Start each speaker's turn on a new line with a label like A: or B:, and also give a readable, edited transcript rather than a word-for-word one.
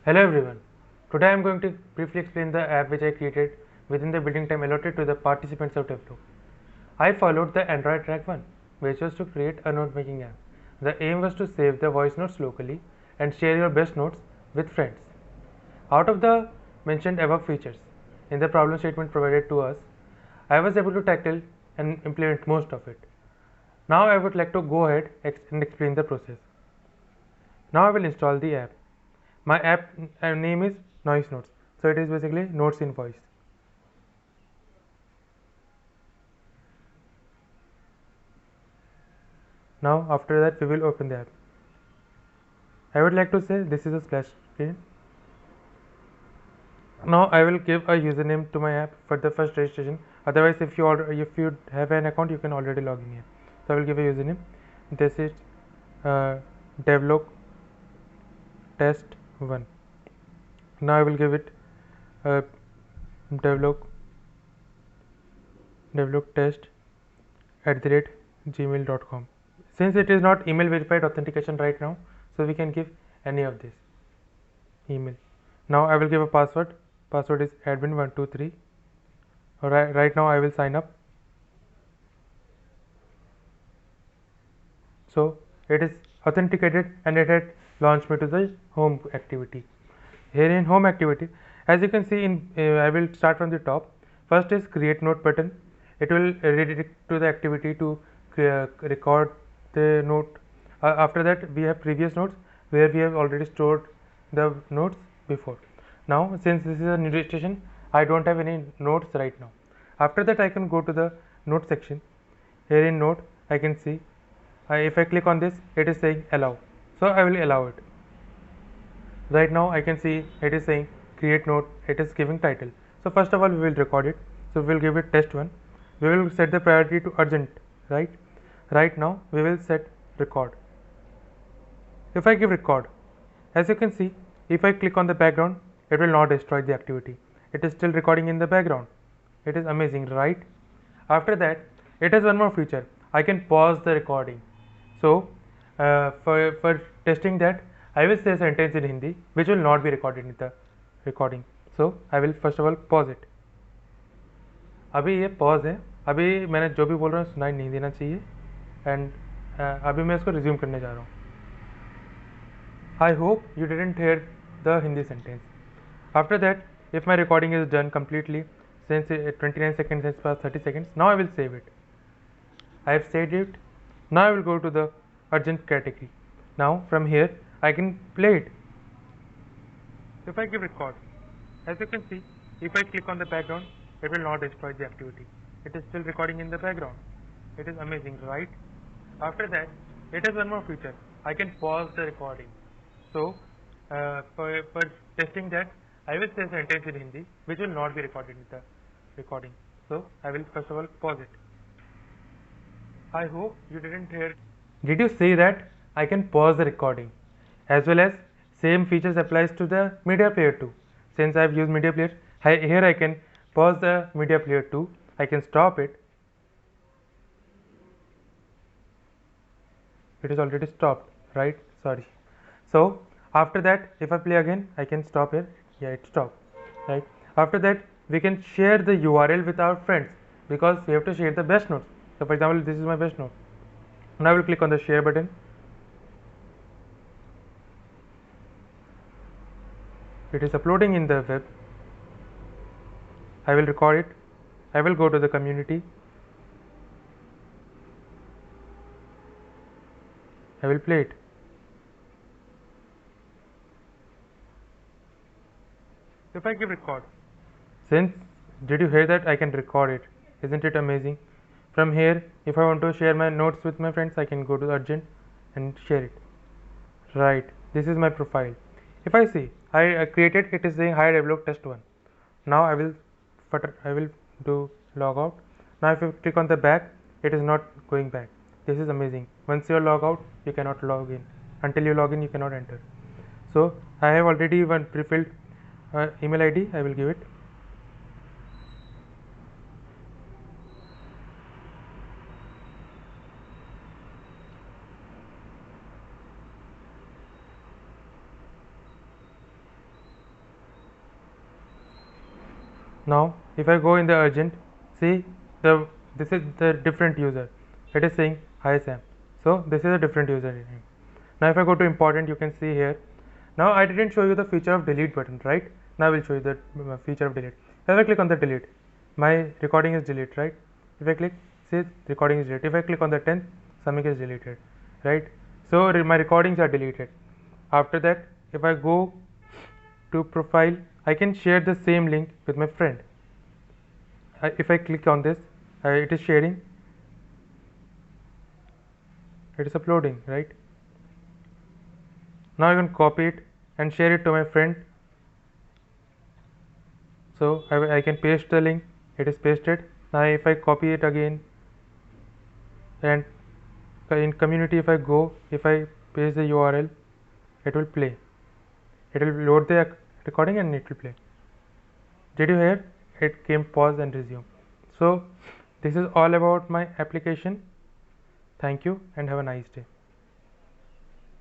A: Hello everyone. Today I am going to briefly explain the app which I created within the building time allotted to the participants of Tableau. I followed the Android track 1, which was to create a note making app. The aim was to save the voice notes locally and share your best notes with friends. Out of the mentioned above features in the problem statement provided to us, I was able to tackle and implement most of it. Now I would like to go ahead and explain the process. Now I will install the app. My app name is Noise Notes, so it is basically notes in voice. Now after that we will open the app. I would like to say this is a splash screen. Now I will give a username to my app for the first registration. Otherwise, if you have an account, you can already log in here. So I will give a username. This is Devlog test 1. Now I will give it uh, Devlog test @gmail.com. Since it is not email verified authentication right now, so we can give any of this email. Now I will give a password. Password is admin123. Right now I will sign up. So it is authenticated and it had launched me to the home activity. Here in home activity, as you can see I will start from the top. First is create note button. It will redirect to the activity to record the note. After that we have previous notes where we have already stored the notes before. Now since this is a new registration, I don't have any notes right now. After that I can go to the note section. Here in note I can see if I click on this, it is saying allow, so I will allow it. Right now I can see it is saying create note, it is giving title. So first of all we will record it, so we will give it test 1. We will set the priority to urgent. Right now we will set record. If I give record, as you can see, if I click on the background, it will not destroy the activity. It is still recording in the background. It is amazing, right? After that, it has one more feature. I can pause the recording. So for testing that, I will say a sentence in Hindi which will not be recorded in the recording. So I will first of all pause it. अभी ये pause है, अभी मैंने जो भी बोल रहा हूँ सुनाई नहीं देना चाहिए एंड अभी मैं इसको रिज्यूम करने जा रहा हूँ. I hope you didn't hear the Hindi sentence. After that, if my recording is done completely, since 29 seconds has passed 30 seconds, now I will save it. I have saved it. Now I will go to the urgent category. Now from here I can play it. If I give record, as you can see, if I click on the background, it will not destroy the activity. It is still recording in the background. It is amazing, right? After that, it has one more feature. I can pause the recording. So for testing that, I will say a sentence in Hindi which will not be recorded in the recording. So I will first of all pause it. I hope you didn't hear. Did you see that I can pause the recording? As well as same features applies to the media player too. Since I have used media player, here I can pause the media player too. I can stop it. It is already stopped, right? Sorry. So after that, if I play again, I can stop here. Yeah, it stopped, right? After that, we can share the URL with our friends because we have to share the best notes. So for example, this is my best note. Now I will click on the share button. It is uploading in the web. I will record it. I will go to the community. I will play it. If I give record, since did you hear that I can record it? Isn't it amazing? From here, if I want to share my notes with my friends, I can go to urgent and share it. Right, this is my profile. If I see I created, it is saying hi develop test 1. Now I will do log out. Now if you click on the back, it is not going back. This is amazing. Once you log out, you cannot log in. Until you log in, you cannot enter. So I have already one pre-filled email ID. I will give it. Now if I go in the urgent, see this is the different user. It is saying hi Sam. So this is a different user name. Now if I go to important, you can see here. Now I didn't show you the feature of delete button, right? Now I will show you the feature of delete. If I click on the delete, my recording is deleted, right? If I click, see recording is deleted. If I click on the 10th, something is deleted, right? So my recordings are deleted. After that, if I go to profile, I can share the same link with my friend. If I click on this, it is sharing, it is uploading, right? Now I can copy it and share it to my friend. So I can paste the link, it is pasted. Now if I copy it again, and in community, if I go, if I paste the URL, it will play, it will load the recording and it will play. Did you hear? It came pause and resume. So this is all about my application. Thank you and have a nice day.